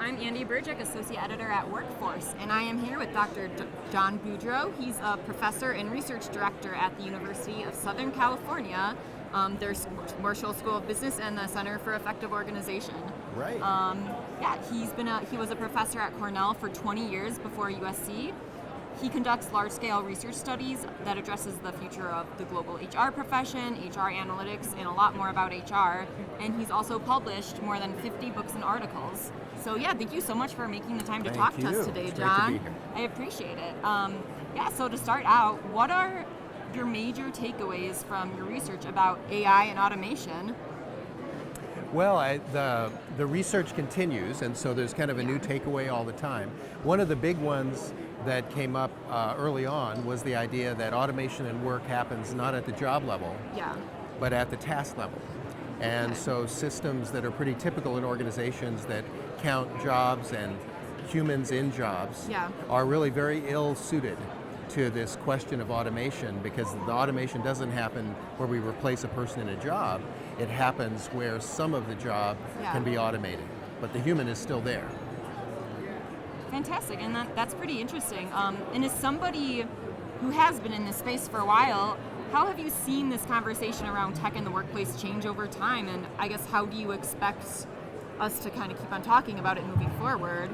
I'm Andie Burjek, Associate Editor at Workforce, and I am here with Dr. John Boudreau. He's a professor and research director at the University of Southern California, their Marshall School of Business and the Center for Effective Organization. Right. He was a professor at Cornell for 20 years before USC. He conducts large-scale research studies that addresses the future of the global HR profession, HR analytics, and a lot more about HR. And he's also published more than 50 books and articles. So yeah, thank you so much for making the time to talk to us today, It's John. Great to be here. I appreciate it. So to start out, what are your major takeaways from your research about AI and automation? Well, the research continues, and so there's kind of a new takeaway all the time. One of the big ones that came up early on was the idea that automation in work happens not at the job level, but at the task level. And so systems that are pretty typical in organizations that count jobs and humans in jobs are really very ill-suited to this question of automation, because the automation doesn't happen where we replace a person in a job. It happens where some of the job can be automated, but the human is still there. Fantastic, and that's pretty interesting. And as somebody who has been in this space for a while, how have you seen this conversation around tech in the workplace change over time? And I guess how do you expect us to kind of keep on talking about it moving forward?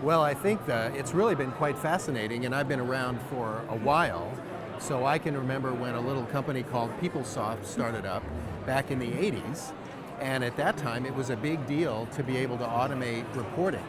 Well, I think that it's really been quite fascinating, and I've been around for a while. So I can remember when a little company called PeopleSoft started up back in the 80s. And at that time, it was a big deal to be able to automate reporting.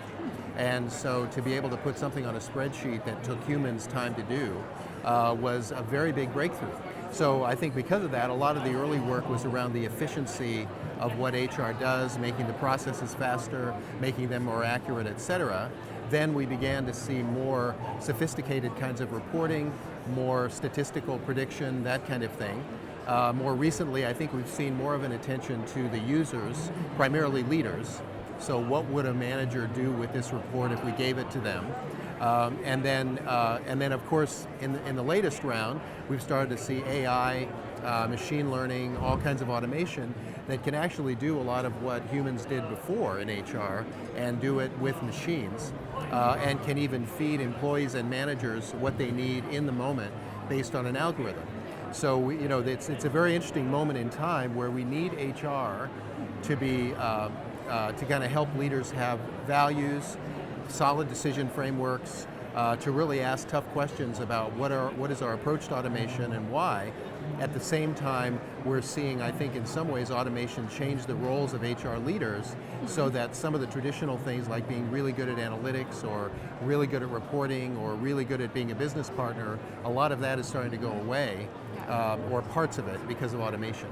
And so to be able to put something on a spreadsheet that took humans time to do was a very big breakthrough. So I think because of that, a lot of the early work was around the efficiency of what HR does, making the processes faster, making them more accurate, et cetera. Then we began to see more sophisticated kinds of reporting, more statistical prediction, that kind of thing. More recently, I think we've seen more of an attention to the users, primarily leaders. So what would a manager do with this report if we gave it to them? And then of course, in the latest round, we've started to see AI, machine learning, all kinds of automation that can actually do a lot of what humans did before in HR and do it with machines, and can even feed employees and managers what they need in the moment based on an algorithm. So it's a very interesting moment in time where we need HR to be to kind of help leaders have values, solid decision frameworks, to really ask tough questions about what is our approach to automation and why. At the same time, we're seeing, I think in some ways, automation change the roles of HR leaders so that some of the traditional things like being really good at analytics or really good at reporting or really good at being a business partner, a lot of that is starting to go away, or parts of it, because of automation.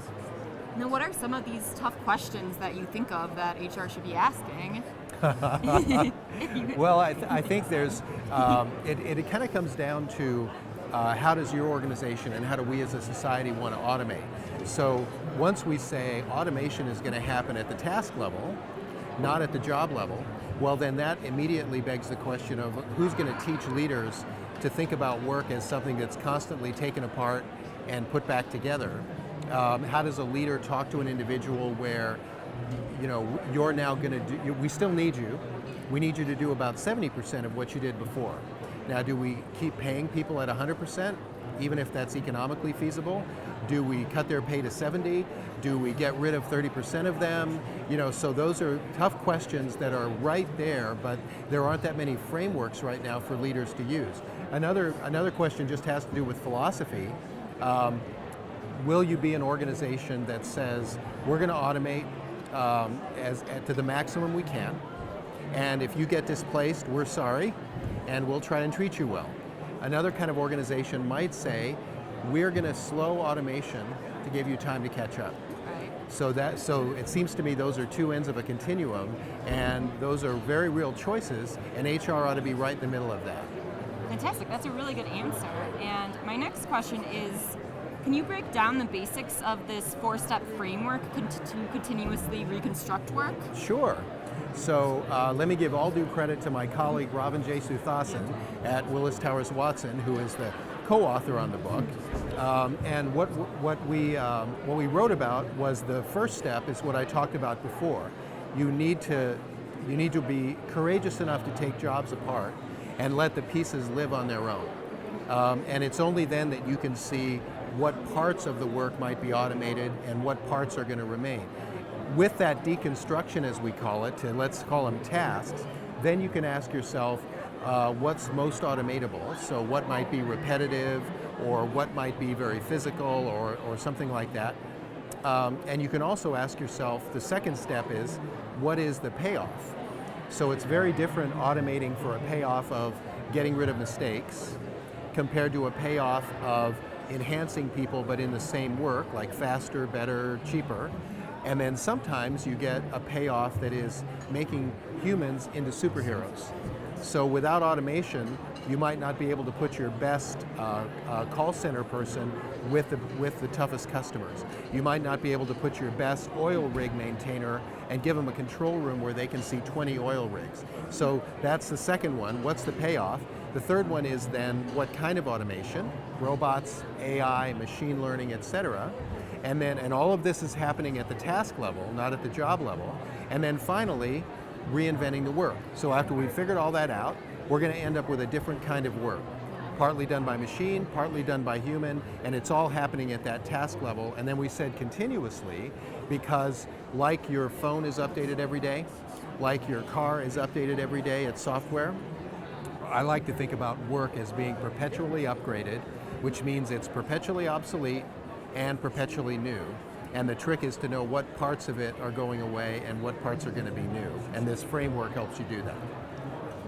Now, what are some of these tough questions that you think of that HR should be asking? Well, I think there's, it kind of comes down to how does your organization and how do we as a society want to automate? So once we say automation is going to happen at the task level, not at the job level, well then that immediately begs the question of who's going to teach leaders to think about work as something that's constantly taken apart and put back together. How does a leader talk to an individual where, you're now going to do, we still need you. We need you to do about 70% of what you did before. Now, do we keep paying people at 100%, even if that's economically feasible? Do we cut their pay to 70? Do we get rid of 30% of them? So those are tough questions that are right there, but there aren't that many frameworks right now for leaders to use. Another question just has to do with philosophy. Will you be an organization that says, we're going to automate to the maximum we can, and if you get displaced, we're sorry, and we'll try and treat you well. Another kind of organization might say, we're going to slow automation to give you time to catch up. Right. So it seems to me those are two ends of a continuum, and those are very real choices, and HR ought to be right in the middle of that. Fantastic, that's a really good answer. And my next question is, can you break down the basics of this 4-step framework to continuously reconstruct work? Sure. So let me give all due credit to my colleague Robin J. Suthasan at Willis Towers Watson, who is the co-author on the book. And what we wrote about was the first step is what I talked about before. You need to You need to be courageous enough to take jobs apart and let the pieces live on their own. And it's only then that you can see what parts of the work might be automated and what parts are going to remain. With that deconstruction, as we call it, let's call them tasks, then you can ask yourself what's most automatable. So what might be repetitive, or what might be very physical, or something like that. And you can also ask yourself, the second step is, what is the payoff? So it's very different automating for a payoff of getting rid of mistakes compared to a payoff of enhancing people but in the same work, like faster, better, cheaper. And then sometimes you get a payoff that is making humans into superheroes. So without automation, you might not be able to put your best call center person with the toughest customers. You might not be able to put your best oil rig maintainer and give them a control room where they can see 20 oil rigs. So that's the second one. What's the payoff? The third one is then what kind of automation? Robots, AI, machine learning, etc. And all of this is happening at the task level, not at the job level. And then finally, reinventing the work. So after we've figured all that out, we're going to end up with a different kind of work. Partly done by machine, partly done by human, and it's all happening at that task level. And then we said continuously, because like your phone is updated every day, like your car is updated every day, it's software, I like to think about work as being perpetually upgraded, which means it's perpetually obsolete and perpetually new. And the trick is to know what parts of it are going away and what parts are going to be new. And this framework helps you do that.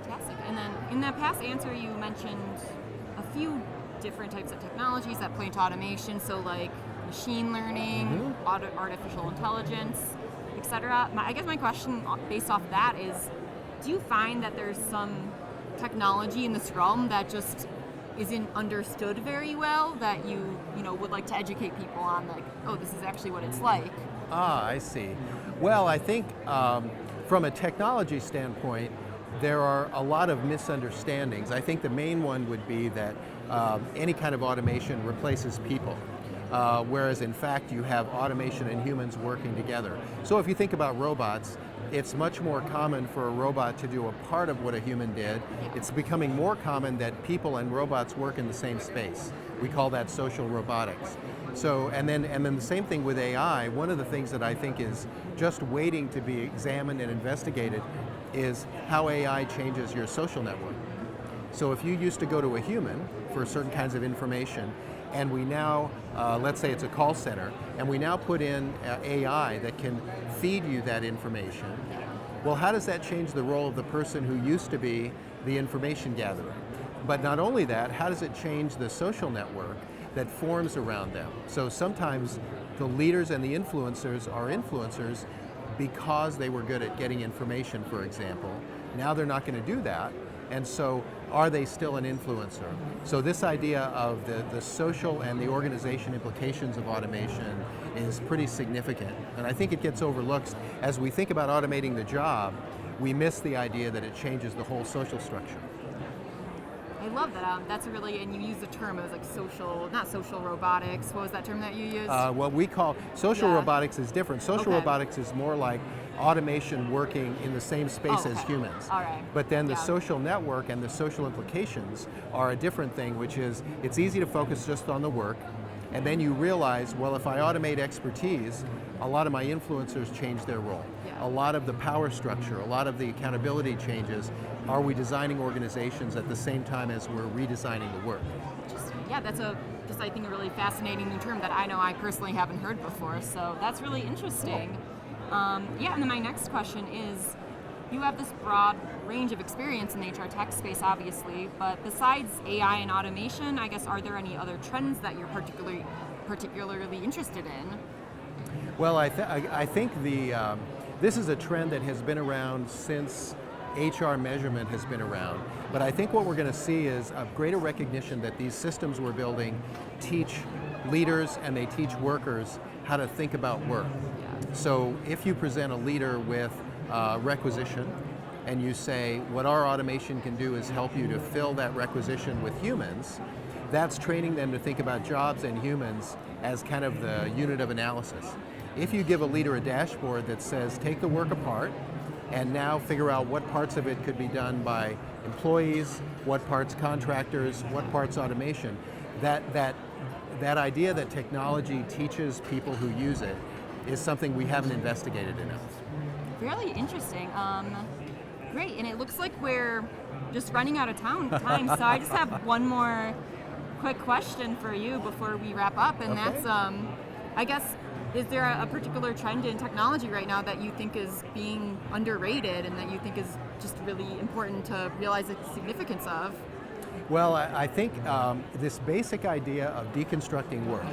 Fantastic. And then in that past answer, you mentioned a few different types of technologies that play into automation. So like machine learning, artificial intelligence, etc. I guess my question based off that is, do you find that there's some technology in this realm that just isn't understood very well, that you would like to educate people on, like, oh, this is actually what it's like? I see. Well, I think from a technology standpoint, there are a lot of misunderstandings. I think the main one would be that any kind of automation replaces people, whereas in fact you have automation and humans working together. So if you think about robots, it's much more common for a robot to do a part of what a human did. It's becoming more common that people and robots work in the same space. We call that social robotics. So, and then the same thing with AI. One of the things that I think is just waiting to be examined and investigated is how AI changes your social network. So if you used to go to a human for certain kinds of information, and we now, let's say it's a call center, and we now put in AI that can feed you that information, well, how does that change the role of the person who used to be the information gatherer? But not only that, how does it change the social network that forms around them? So sometimes the leaders and the influencers are influencers because they were good at getting information, for example. Now they're not going to do that, and so are they still an influencer? So this idea of the social and the organization implications of automation is pretty significant, and I think it gets overlooked. As we think about automating the job, we miss the idea that it changes the whole social structure. I love that. That's a really, and you use the term, it was like social, not social robotics. What was that term that you used? What we call social robotics is different. Social robotics is more like automation working in the same space as humans. All right. But then the social network and the social implications are a different thing, which is it's easy to focus just on the work, and then you realize, well, if I automate expertise, a lot of my influencers change their role. A lot of the power structure, a lot of the accountability changes. Are we designing organizations at the same time as we're redesigning the work? That's I think a really fascinating new term that I know I personally haven't heard before, so that's really interesting. And then my next question is, you have this broad range of experience in the HR tech space, obviously, but besides AI and automation, I guess, are there any other trends that you're particularly interested in? Well, I think this is a trend that has been around since HR measurement has been around. But I think what we're going to see is a greater recognition that these systems we're building teach leaders and they teach workers how to think about work. So if you present a leader with requisition and you say, what our automation can do is help you to fill that requisition with humans, that's training them to think about jobs and humans as kind of the unit of analysis. If you give a leader a dashboard that says, take the work apart, and now figure out what parts of it could be done by employees, what parts contractors, what parts automation. That idea that technology teaches people who use it is something we haven't investigated enough. Really interesting. Great, and it looks like we're just running out of time, so I just have one more quick question for you before we wrap up, and Okay. that's, I guess, is there a particular trend in technology right now that you think is being underrated and that you think is just really important to realize the significance of? Well, I think this basic idea of deconstructing work,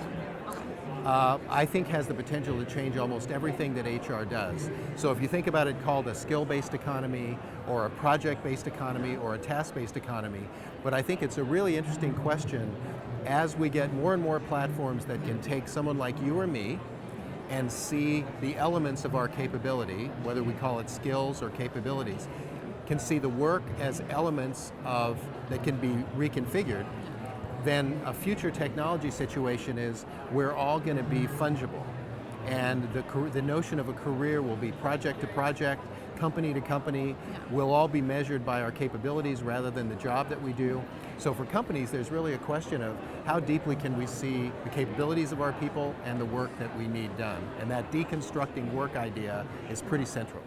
I think has the potential to change almost everything that HR does. So if you think about it called a skill-based economy or a project-based economy or a task-based economy, but I think it's a really interesting question as we get more and more platforms that can take someone like you or me and see the elements of our capability, whether we call it skills or capabilities, can see the work as elements of that can be reconfigured, then a future technology situation is we're all going to be fungible. And the notion of a career will be project to project, company to company. We'll all be measured by our capabilities rather than the job that we do. So for companies, there's really a question of how deeply can we see the capabilities of our people and the work that we need done. And that deconstructing work idea is pretty central.